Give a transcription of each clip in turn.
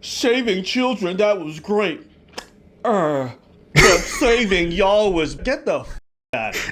Saving children, that was great. But saving y'all was... Get the f*** out of here.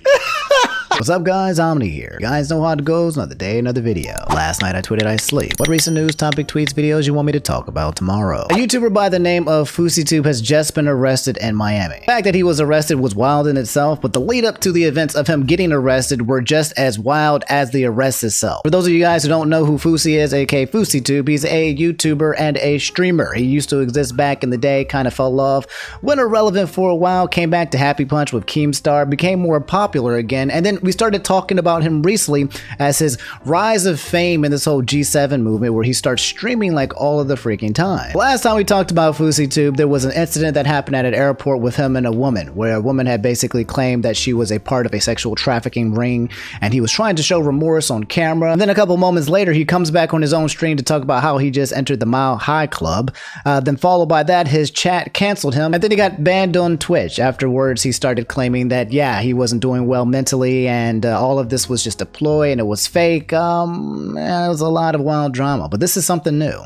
What's up guys, Omni here. You guys know how it goes, another day, another video. Last night I tweeted I sleep. What recent news, topic, tweets, videos you want me to talk about tomorrow? A YouTuber by the name of Fousey has just been arrested in Miami. The fact that he was arrested was wild in itself, but the lead up to the events of him getting arrested were just as wild as the arrest itself. For those of you guys who don't know who Fousey is, aka Fousey, he's a YouTuber and a streamer. He used to exist back in the day, kind of fell off, went irrelevant for a while, came back to Happy Punch with Keemstar, became more popular again, and then we started talking about him recently as his rise of fame in this whole G7 movement where he starts streaming like all of the freaking time. Last time we talked about Fousey, there was an incident that happened at an airport with him and a woman, where a woman had basically claimed that she was a part of a sexual trafficking ring, and he was trying to show remorse on camera. And then a couple moments later, he comes back on his own stream to talk about how he just entered the Mile High Club. Then followed by that, his chat canceled him, and then he got banned on Twitch. Afterwards, he started claiming that, yeah, he wasn't doing well mentally, and all of this was just a ploy and it was fake. It was a lot of wild drama, but this is something new.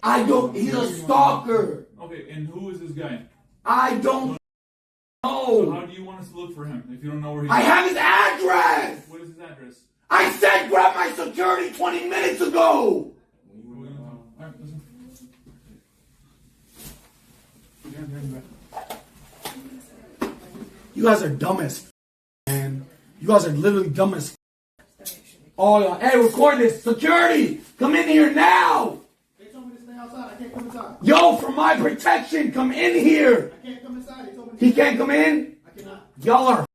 He's a stalker. Okay, and who is this guy? I don't know. So how do you want us to look for him if you don't know where he's I have his address. What is his address? I said grab my security 20 minutes ago. Alright, listen. You guys are dumb as man. You guys are literally dumb as all y'all. Hey, record this. Security, come in here now. They told me to stay outside. I can't come inside. Yo, for my protection, come in here. I can't come inside. They told me He can't come in? I cannot. Y'all are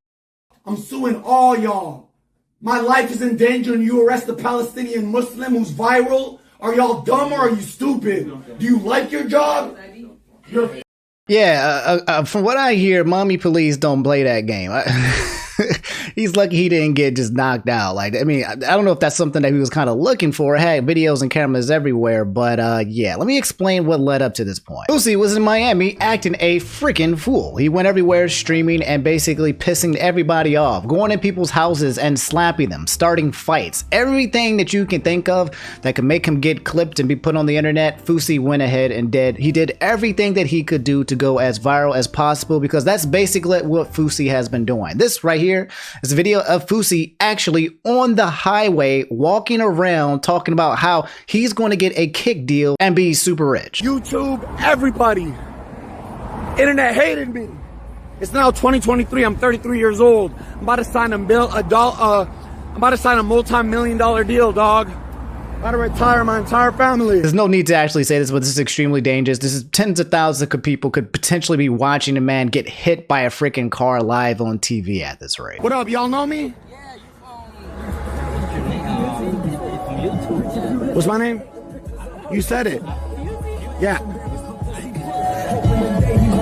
I'm suing all y'all. My life is in danger and you arrest a Palestinian Muslim who's viral? Are y'all dumb or are you stupid? Do you like your job? You're Yeah, from what I hear, mommy police don't play that game. He's lucky he didn't get just knocked out. Like, I mean, I don't know if that's something that he was kind of looking for. Hey, videos and cameras everywhere, but yeah, let me explain what led up to this point. Fousey was in Miami acting a freaking fool. He went everywhere streaming and basically pissing everybody off, going in people's houses and slapping them, starting fights. Everything that you can think of that could make him get clipped and be put on the internet, Fousey went ahead and did. He did everything that he could do to go as viral as possible because that's basically what Fousey has been doing. This right here is a video of Fousey actually on the highway walking around talking about how he's going to get a kick deal and be super rich. YouTube, everybody. Internet hated me. It's now 2023. I'm 33 years old. I'm about to sign a multi-million-dollar deal, dog. I'm about to retire my entire family. There's no need to actually say this, but this is extremely dangerous. This is tens of thousands of people could potentially be watching a man get hit by a freaking car live on TV at this rate. What up? Y'all know me? What's my name? You said it. Yeah.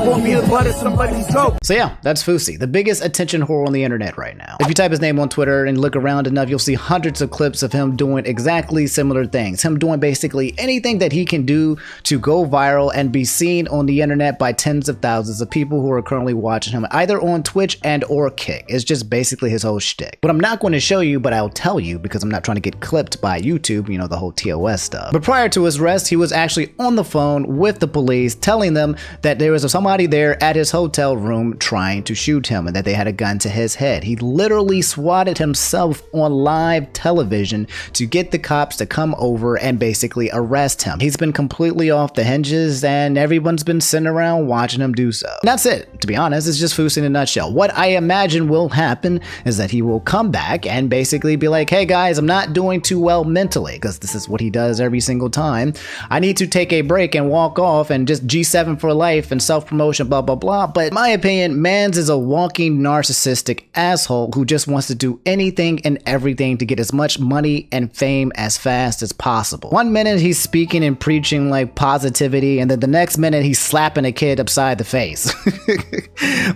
Want me to butt at somebody's joke. So yeah, that's Fousey, the biggest attention whore on the internet right now. If you type his name on Twitter and look around enough, you'll see hundreds of clips of him doing exactly similar things. Him doing basically anything that he can do to go viral and be seen on the internet by tens of thousands of people who are currently watching him either on Twitch and or Kick. It's just basically his whole shtick. But I'm not going to show you, but I'll tell you because I'm not trying to get clipped by YouTube, you know, the whole TOS stuff. But prior to his arrest, he was actually on the phone with the police telling them that there was somebody there at his hotel room trying to shoot him and that they had a gun to his head. He literally swatted himself on live television to get the cops to come over and basically arrest him. He's been completely off the hinges and everyone's been sitting around watching him do so. And that's it. To be honest, it's just Fousey in a nutshell. What I imagine will happen is that he will come back and basically be like, hey guys, I'm not doing too well mentally, because this is what he does every single time. I need to take a break and walk off and just G7 for life and self-promotion, blah blah blah. But in my opinion, mans is a walking narcissistic asshole who just wants to do anything and everything to get as much money and fame as fast as possible. One minute he's speaking and preaching like positivity, and then the next minute he's slapping a kid upside the face.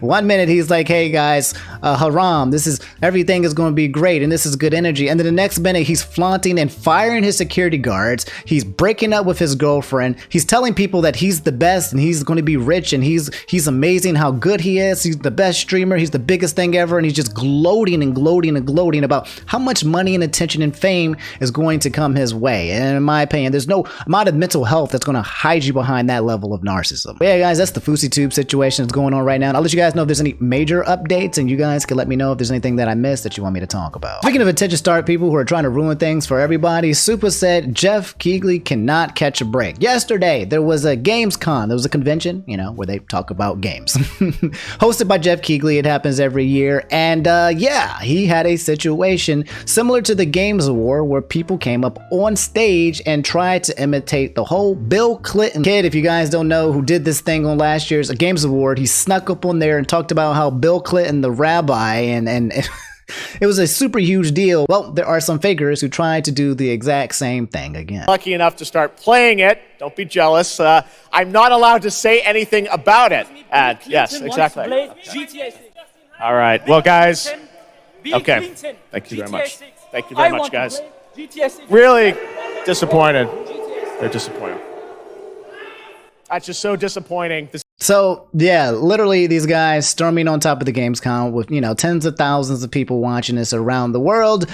One minute he's like, hey guys, haram, this is everything is going to be great and this is good energy, and then the next minute he's flaunting and firing his security guards. He's breaking up with his girlfriend. He's telling people that he's the best and he's going to be rich and He's amazing how good he is. He's the best streamer. He's the biggest thing ever. And he's just gloating and gloating and gloating about how much money and attention and fame is going to come his way. And in my opinion, there's no amount of mental health that's going to hide you behind that level of narcissism. But yeah, guys, that's the Fousey Tube situation that's going on right now. And I'll let you guys know if there's any major updates, and you guys can let me know if there's anything that I missed that you want me to talk about. Speaking of attention starved people who are trying to ruin things for everybody, Super said Geoff Keighley cannot catch a break. Yesterday, there was a Gamescon. There was a convention, you know, where they talk about games. Hosted by Geoff Keighley. It happens every year. And yeah, he had a situation similar to the Games Award where people came up on stage and tried to imitate the whole Bill Clinton kid. If you guys don't know who did this thing on last year's Games Award, he snuck up on there and talked about how Bill Clinton, the rabbi, and it was a super huge deal. Well, there are some fakers who tried to do the exact same thing again. Lucky enough to start playing it. Don't be jealous. I'm not allowed to say anything about it. Yes, exactly. Okay. All right. Well, guys. Okay. Thank you very much. Thank you very much, guys. Really disappointed. They're disappointed. That's just so disappointing. So yeah, literally these guys storming on top of the Gamescom with, you know, tens of thousands of people watching this around the world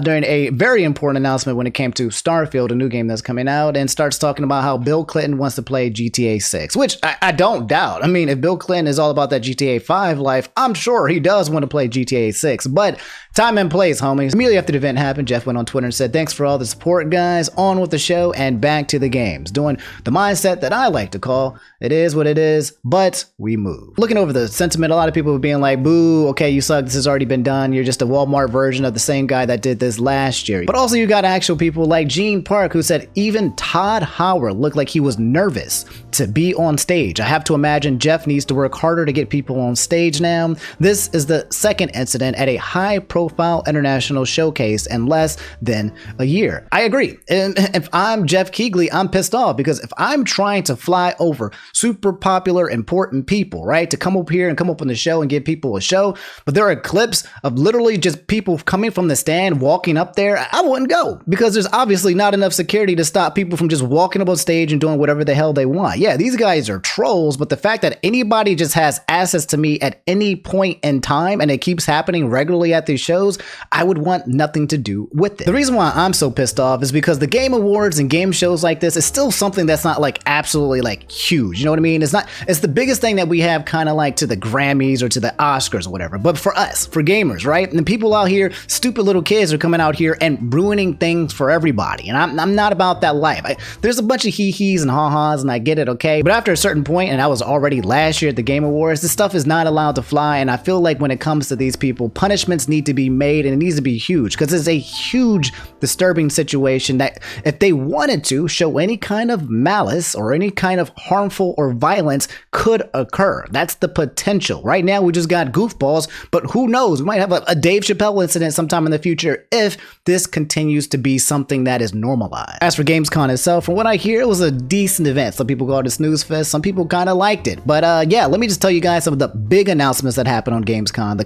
during a very important announcement when it came to Starfield, a new game that's coming out, and starts talking about how Bill Clinton wants to play GTA 6, which I don't doubt. I mean, if Bill Clinton is all about that GTA 5 life, I'm sure he does want to play GTA 6, but time and place, homies. Immediately after the event happened, Geoff went on Twitter and said, "Thanks for all the support, guys. On with the show and back to the games." Doing the mindset that I like to call, it is what it is, but we move. Looking over the sentiment, a lot of people were being like, boo, okay, you suck, this has already been done, you're just a Walmart version of the same guy that did this last year. But also you got actual people like Gene Park who said even Todd Howard looked like he was nervous to be on stage. I have to imagine Geoff needs to work harder to get people on stage now. This is the second incident at a high-profile international showcase in less than a year. I agree. And if I'm Geoff Keighley, I'm pissed off, because if I'm trying to fly over super popular, important people, right, to come up here and come up on the show and give people a show, but there are clips of literally just people coming from the stand walking up there, I wouldn't go, because there's obviously not enough security to stop people from just walking up on stage and doing whatever the hell they want. Yeah, these guys are trolls, but the fact that anybody just has access to me at any point in time and it keeps happening regularly at these shows, I would want nothing to do with it. The reason why I'm so pissed off is because the Game Awards and game shows like this is still something that's not like absolutely like huge. You know what I mean? It's the biggest thing that we have, kind of like to the Grammys or to the Oscars or whatever. But for us, for gamers, right? And the people out here, stupid little kids are coming out here and ruining things for everybody. And I'm not about that life. There's a bunch of hee-hees and ha-has, and I get it, okay? But after a certain point, and I was already last year at the Game Awards, this stuff is not allowed to fly. And I feel like when it comes to these people, punishments need to be made, and it needs to be huge, because it's a huge disturbing situation that if they wanted to show any kind of malice or any kind of harmful or violence could occur. That's the potential. Right now, we just got goofballs, but who knows? We might have a Dave Chappelle incident sometime in the future if this continues to be something that is normalized. As for Gamescon itself, from what I hear, it was a decent event. Some people called it a snooze fest. Some people kind of liked it. But yeah, let me just tell you guys some of the big announcements that happened on Gamescon.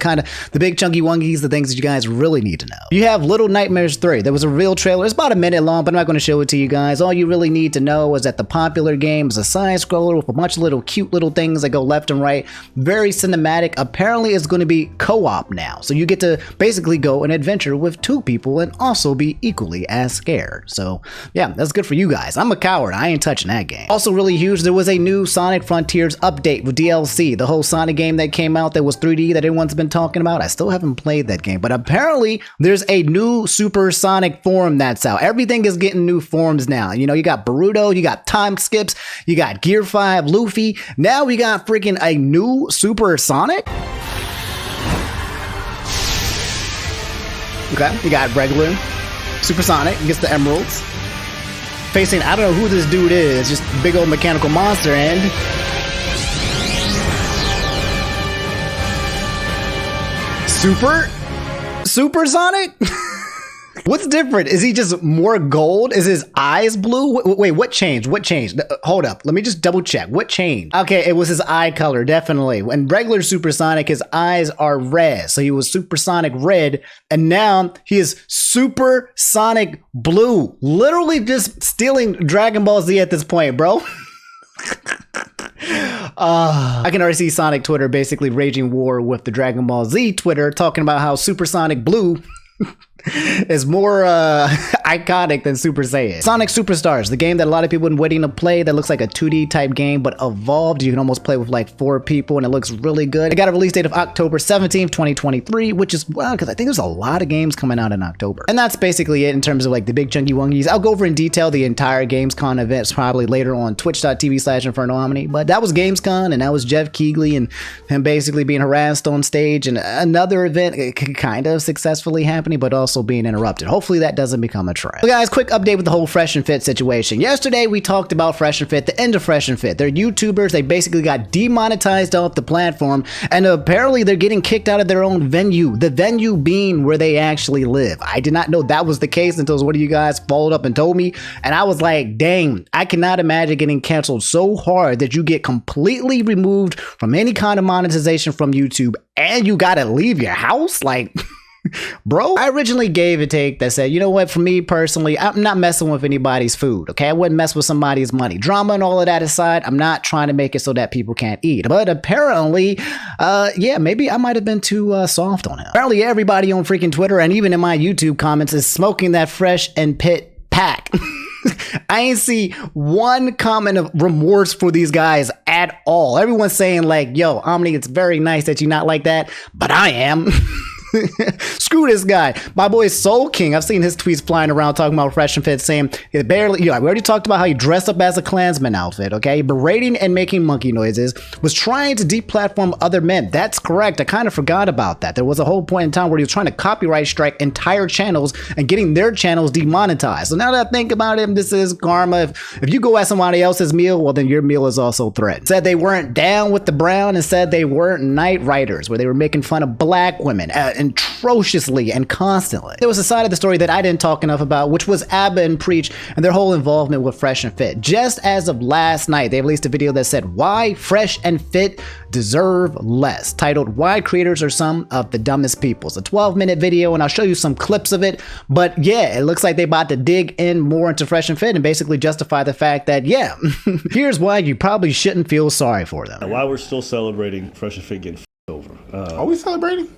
The big chunky wungies, the things that you guys really need to know. You have Little Nightmares 3. There was a real trailer. It's about a minute long, but I'm not going to show it to you guys. All you really need to know is that the popular game is a side scroller with a bunch of little cute little things that go left and right. Very cinematic. Apparently it's going to be co-op now. So you get to basically go and adventure with two people and also be equally as scared. So yeah, that's good for you guys. I'm a coward. I ain't touching that game. Also really huge, there was a new Sonic Frontiers update with DLC. The whole Sonic game that came out that was 3D that everyone's been talking about. I still haven't played that game, but apparently there's a new Super Sonic form that's out. Everything is getting new forms now. You know, you got Boruto, you got Time Skips, you got Gear 5, Luffy. Now we got freaking a new Super Sonic. Okay, you got regular Super Sonic, gets the emeralds. Facing, I don't know who this dude is, just big old mechanical monster, and Super Sonic? What's different? Is he just more gold? Is his eyes blue? Wait, what changed? What changed? Hold up. Let me just double check. What changed? Okay, it was his eye color, definitely. When regular Supersonic, his eyes are red. So he was Supersonic red, and now he is Supersonic blue. Literally just stealing Dragon Ball Z at this point, bro. I can already see Sonic Twitter basically raging war with the Dragon Ball Z Twitter, talking about how Supersonic Blue is more iconic than Super Saiyan. Sonic Superstars, the game that a lot of people have been waiting to play, that looks like a 2D type game but evolved. You can almost play with like 4 people and it looks really good. It got a release date of October 17th, 2023, which is well, because I think there's a lot of games coming out in October. And that's basically it in terms of like the big chunky wongies. I'll go over in detail the entire Gamescon events probably later on twitch.tv/InfernoOmni, but that was Gamescon and that was Geoff Keighley and him basically being harassed on stage, and another event kind of successfully happening but also being interrupted. Hopefully that doesn't become a trend. So guys, quick update with the whole Fresh and Fit situation. Yesterday we talked about Fresh and Fit, the end of Fresh and Fit. They're YouTubers, they basically got demonetized off the platform, and apparently they're getting kicked out of their own venue, the venue being where they actually live. I did not know that was the case until one of you guys followed up and told me, and I was like, dang, I cannot imagine getting canceled so hard that you get completely removed from any kind of monetization from YouTube and you gotta leave your house. Like, bro, I originally gave a take that said, you know what, for me personally, I'm not messing with anybody's food, okay? I wouldn't mess with somebody's money. Drama and all of that aside, I'm not trying to make it so that people can't eat. But apparently, yeah, maybe I might have been too soft on him. Apparently everybody on freaking Twitter and even in my YouTube comments is smoking that Fresh and Fit pack. I ain't see one comment of remorse for these guys at all. Everyone's saying like, yo, Omni, it's very nice that you're not like that, but I am. Screw this guy. My boy Soul King, I've seen his tweets flying around talking about Fresh and Fit, saying he barely, we already talked about how he dressed up as a Klansman outfit, okay? Berating and making monkey noises, was trying to deplatform other men. That's correct. I kind of forgot about that. There was a whole point in time where he was trying to copyright strike entire channels and getting their channels demonetized. So now that I think about it, this is karma. If you go at somebody else's meal, well, then your meal is also threatened. Said they weren't down with the brown and said they weren't night riders, where they were making fun of black women atrociously and constantly. There was a side of the story that I didn't talk enough about, which was Abba and Preach and their whole involvement with Fresh and Fit. Just as of last night, they released a video that said why Fresh and Fit deserve less, titled Why Creators Are Some of the Dumbest People. It's a 12-minute video and I'll show you some clips of it, but yeah, it looks like they're about to dig in more into Fresh and Fit and basically justify the fact that, yeah, here's why you probably shouldn't feel sorry for them. Why we're still celebrating Fresh and Fit getting over. Are we celebrating?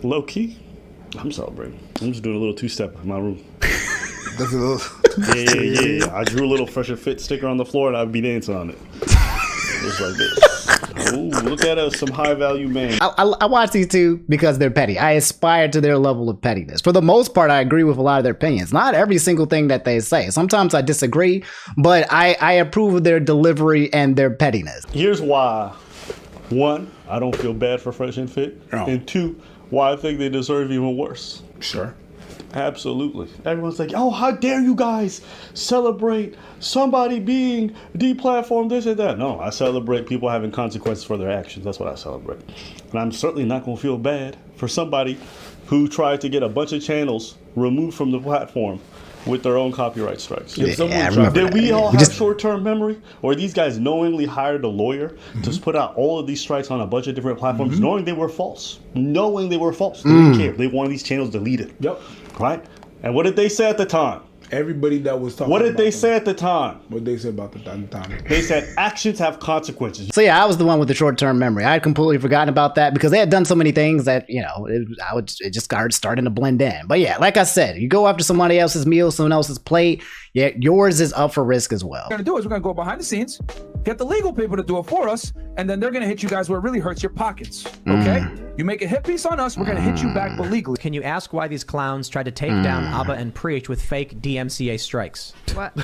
Low key, I'm celebrating. I'm just doing a little two-step in my room. That's a little Yeah. I drew a little Fresh and Fit sticker on the floor and I'd be dancing on it. Just like this. Ooh, look at us, some high-value man. I watch these two because they're petty. I aspire to their level of pettiness. For the most part, I agree with a lot of their opinions. Not every single thing that they say. Sometimes I disagree, but I approve of their delivery and their pettiness. Here's why. 1, I don't feel bad for Fresh and Fit. Oh. And 2, why I think they deserve even worse. Sure. Absolutely. Everyone's like, oh, how dare you guys celebrate somebody being deplatformed, this and that. No, I celebrate people having consequences for their actions. That's what I celebrate. And I'm certainly not going to feel bad for somebody who tried to get a bunch of channels removed from the platform with their own copyright strikes. Yeah, I remember Did we that. all have short-term memory? Or these guys knowingly hired a lawyer to put out all of these strikes on a bunch of different platforms, knowing they were false? Knowing they were false. They didn't care. They wanted these channels deleted. Yep. Right? And what did they say at the time? Everybody that was talking What did about they them. say at the time? What did they say about the time? They said actions have consequences. So yeah, I was the one with the short-term memory. I had completely forgotten about that because they had done so many things that, it just starting to blend in. But yeah, like I said, you go after somebody else's meal, someone else's plate, yeah, yours is up for risk as well. What we're gonna do is we're gonna go behind the scenes, get the legal people to do it for us, and then they're gonna hit you guys where it really hurts your pockets. Okay? You make a hit piece on us, we're gonna hit you back, but legally. Can you ask why these clowns tried to take down Abba and Preach with fake DMCA strikes? What?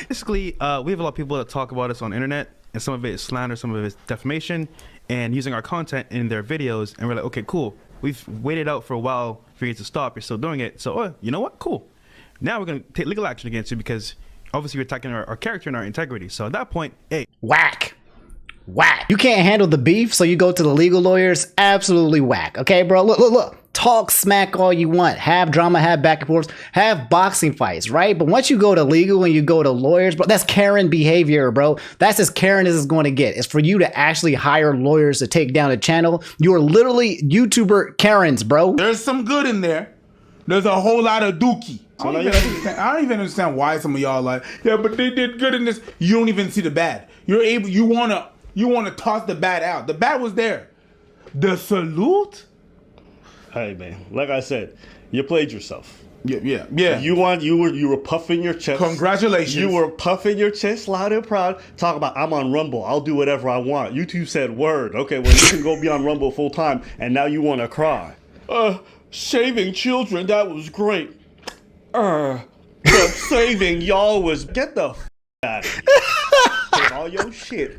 Basically, we have a lot of people that talk about us on the internet, and some of it is slander, some of it is defamation, and using our content in their videos, and we're like, okay, cool. We've waited out for a while for you to stop. You're still doing it. So, you know what? Cool. Now we're going to take legal action against you because obviously you're attacking our character and our integrity. So at that point, hey. Whack. You can't handle the beef, so you go to the legal lawyers. Absolutely whack. Okay, bro? Look. Talk smack all you want. Have drama, have back and forth, have boxing fights, right? But once you go to legal and you go to lawyers, bro, that's Karen behavior, bro. That's as Karen as it's going to get. It's for you to actually hire lawyers to take down a channel. You're literally YouTuber Karens, bro. There's some good in there. There's a whole lot of dookie. So now you gotta I don't even understand why some of y'all like, yeah, but they did good in this. You don't even see the bad. You wanna toss the bad out. The bad was there. The salute. Hey man, like I said, you played yourself. Yeah. You were puffing your chest. Congratulations. You were puffing your chest loud and proud. Talk about I'm on Rumble. I'll do whatever I want. YouTube said word. Okay, well you can go be on Rumble full time, and now you want to cry. Saving children, that was great. But saving y'all was get the out of here. Take all your shit,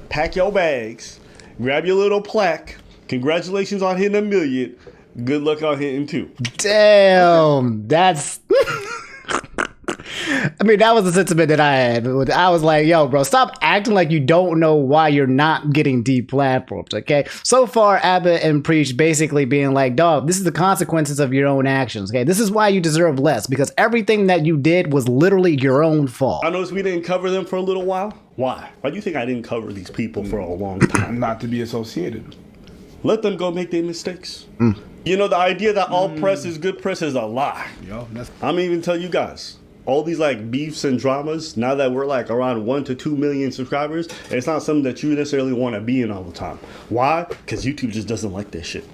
pack your bags, grab your little plaque. Congratulations on hitting 1 million. Good luck on hitting 2. Damn, that's. I mean, that was the sentiment that I had. I was like, yo, bro, stop acting like you don't know why you're not getting deplatformed, okay? So far, Abbott and Preach basically being like, dog, this is the consequences of your own actions, okay? This is why you deserve less, because everything that you did was literally your own fault. I noticed we didn't cover them for a little while. Why? Why do you think I didn't cover these people for a long time? Not to be associated. Let them go make their mistakes. You know, the idea that all press is good press is a lie. I'm even tell you guys, all these like beefs and dramas, now that we're like around 1 to 2 million subscribers, it's not something that you necessarily want to be in all the time. Why? Because YouTube just doesn't like that shit.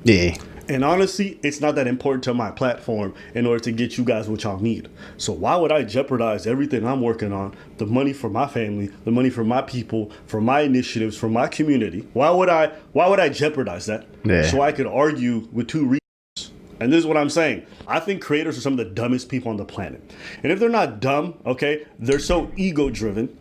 Yeah. And honestly, it's not that important to my platform in order to get you guys what y'all need. So why would I jeopardize everything I'm working on, the money for my family, the money for my people, for my initiatives, for my community? Why would I jeopardize that? Yeah. So I could argue with 2 reasons. And this is what I'm saying. I think creators are some of the dumbest people on the planet. And if they're not dumb, okay, they're so ego driven,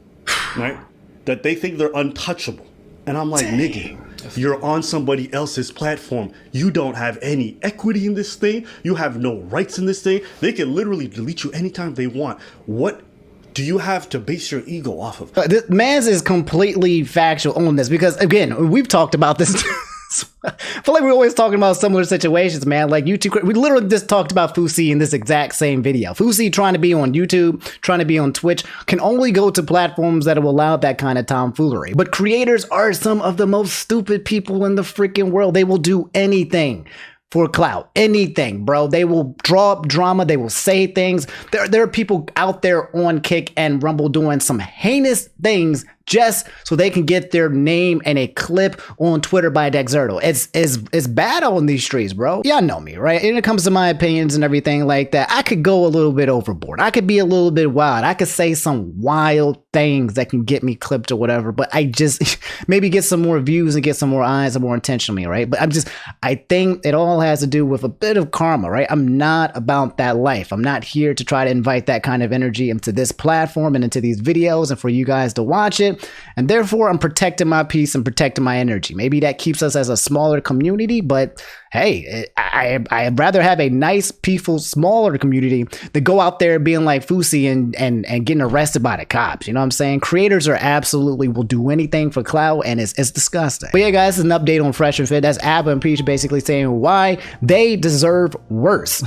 right, that they think they're untouchable. And I'm like, nigga, you're on somebody else's platform. You don't have any equity in this thing. You have no rights in this thing. They can literally delete you anytime they want. What do you have to base your ego off of? Mans is completely factual on this because, again, we've talked about this. I feel like we're always talking about similar situations, man. Like YouTube, we literally just talked about Fousey in this exact same video. Fousey trying to be on YouTube, trying to be on Twitch, can only go to platforms that will allow that kind of tomfoolery. But creators are some of the most stupid people in the freaking world. They will do anything for clout, anything, bro. They will draw up drama. They will say things. There are people out there on Kick and Rumble doing some heinous things just so they can get their name and a clip on Twitter by Dexerto. It's bad on these streets, bro. Y'all know me, right? And it comes to my opinions and everything like that. I could go a little bit overboard. I could be a little bit wild. I could say some wild things that can get me clipped or whatever, but I just maybe get some more views and get some more eyes and more attention on me, right? But I think it all has to do with a bit of karma, right? I'm not about that life. I'm not here to try to invite that kind of energy into this platform and into these videos and for you guys to watch it. And therefore, I'm protecting my peace and protecting my energy. Maybe that keeps us as a smaller community, but hey, I'd rather have a nice, peaceful, smaller community than go out there being like Fousey and getting arrested by the cops. You know what I'm saying? Creators are absolutely will do anything for clout, and it's disgusting. But yeah, guys, this is an update on Fresh and Fit. That's Abba and Peach basically saying why they deserve worse,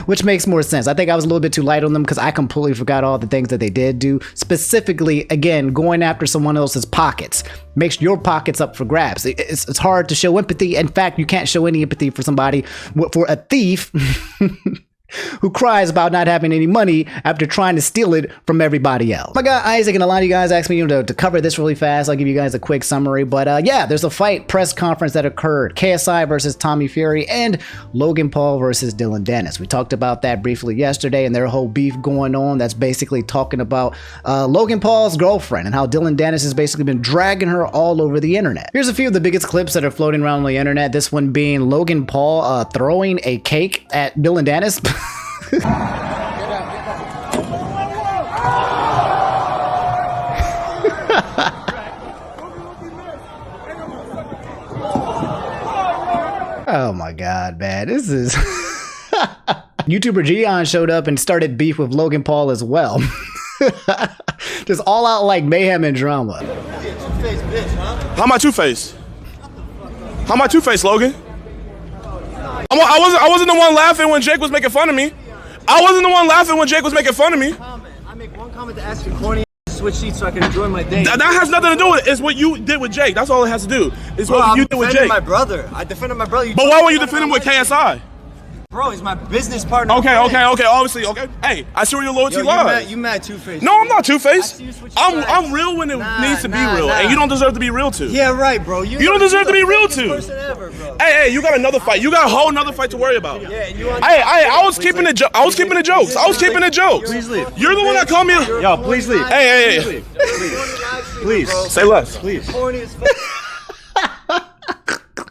which makes more sense. I think I was a little bit too light on them because I completely forgot all the things that they did do. Specifically, again, going after someone else's pockets makes your pockets up for grabs. It's hard to show empathy. In fact, you can't show any empathy for somebody, for a thief who cries about not having any money after trying to steal it from everybody else. My guy Isaac and a lot of you guys asked me to cover this really fast. I'll give you guys a quick summary, but yeah, there's a fight press conference that occurred. KSI versus Tommy Fury and Logan Paul versus Dillon Danis. We talked about that briefly yesterday and their whole beef going on. That's basically talking about Logan Paul's girlfriend and how Dillon Danis has basically been dragging her all over the internet. Here's a few of the biggest clips that are floating around on the internet. This one being Logan Paul throwing a cake at Dillon Danis. Oh my god, man, this is YouTuber Geoff showed up and started beef with Logan Paul as well. Just all out like mayhem and drama. How am I two-faced? How am I two-faced, Logan? I wasn't the one laughing when Jake was making fun of me. I wasn't the one laughing when Jake was making fun of me. I make one comment to ask you corny switch seats so I can enjoy my day. That has nothing to do with it. It's what you did with Jake. That's all it has to do. It's what you did with Jake. My brother. I defended my brother. But why were you defending with KSI? Bro, he's my business partner. Okay, obviously, okay. Hey, I see where your loyalty lies. You mad two-faced. No, I'm not two-faced. I'm real when it needs to be real, and you don't deserve to be real too. Yeah, right, bro. You don't deserve to be real too. Ever, bro. Hey, you got another fight. You got a whole another fight to worry about. Yeah, and you I was keeping the jokes. I was keeping the jokes. Please leave. You're the one that called me. Yo, please leave. Hey. Please. Say less. Please.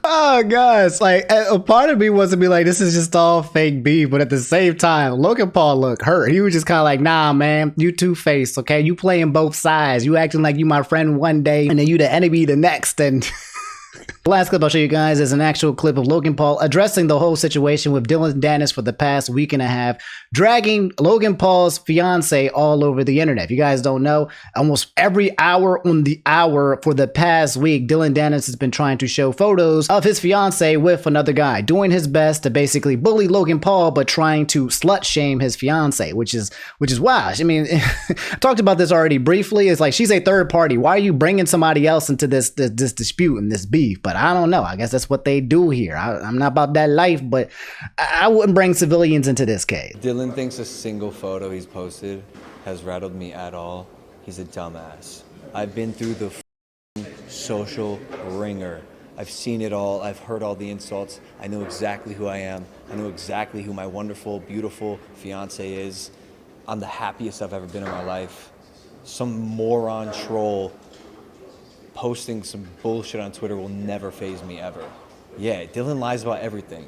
Oh gosh, like a part of me wants to be like, this is just all fake beef, but at the same time, Logan Paul looked hurt. He was just kind of like, nah, man, you two-faced, okay? You playing both sides. You acting like you my friend one day, and then you the enemy the next, and... The last clip I'll show you guys is an actual clip of Logan Paul addressing the whole situation with Dillon Danis for the past week and a half, dragging Logan Paul's fiance all over the internet. If you guys don't know, almost every hour on the hour for the past week, Dillon Danis has been trying to show photos of his fiance with another guy, doing his best to basically bully Logan Paul, but trying to slut shame his fiance, which is wild. I mean, I talked about this already briefly. It's like, she's a third party. Why are you bringing somebody else into this dispute and this beef? But I don't know. I guess that's what they do here. I'm not about that life, but I wouldn't bring civilians into this case. Dillon thinks a single photo he's posted has rattled me at all. He's a dumbass. I've been through the social ringer. I've seen it all. I've heard all the insults. I know exactly who I am. I know exactly who my wonderful, beautiful fiance is. I'm the happiest I've ever been in my life. Some moron troll posting some bullshit on Twitter will never faze me ever. Yeah, Dillon lies about everything.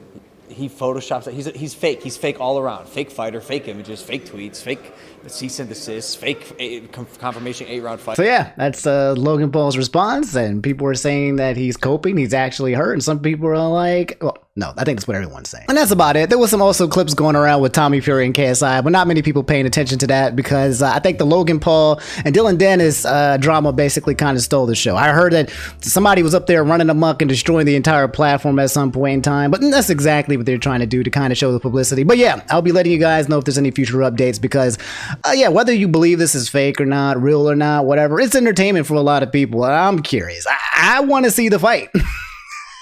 He photoshops it. He's fake. He's fake all around. Fake fighter, fake images, fake tweets, fake cease and desist, fake confirmation 8-round fight. So yeah, that's Logan Paul's response, and people are saying that he's coping. He's actually hurt, and some people are like, well, no, I think that's what everyone's saying. And that's about it. There was some also clips going around with Tommy Fury and KSI, but not many people paying attention to that because I think the Logan Paul and Dillon Danis drama basically kind of stole the show. I heard that somebody was up there running amok and destroying the entire platform at some point in time, but that's exactly what they're trying to do to kind of show the publicity. But yeah, I'll be letting you guys know if there's any future updates because, yeah, whether you believe this is fake or not, real or not, whatever, it's entertainment for a lot of people. I'm curious. I want to see the fight.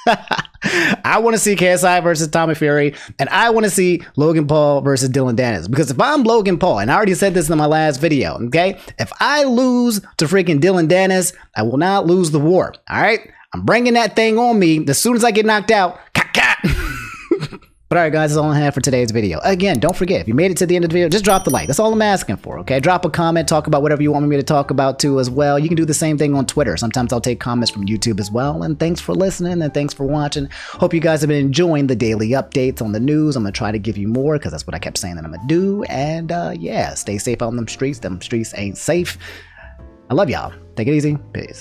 I want to see KSI versus Tommy Fury, and I want to see Logan Paul versus Dillon Danis. Because if I'm Logan Paul, and I already said this in my last video, okay? If I lose to freaking Dillon Danis, I will not lose the war, all right? I'm bringing that thing on me as soon as I get knocked out. But alright guys, that's all I have for today's video. Again, don't forget, if you made it to the end of the video, just drop the like. That's all I'm asking for, okay? Drop a comment, talk about whatever you want me to talk about too as well. You can do the same thing on Twitter. Sometimes I'll take comments from YouTube as well. And thanks for listening and thanks for watching. Hope you guys have been enjoying the daily updates on the news. I'm going to try to give you more because that's what I kept saying that I'm going to do. And yeah, stay safe out on them streets. Them streets ain't safe. I love y'all. Take it easy. Peace.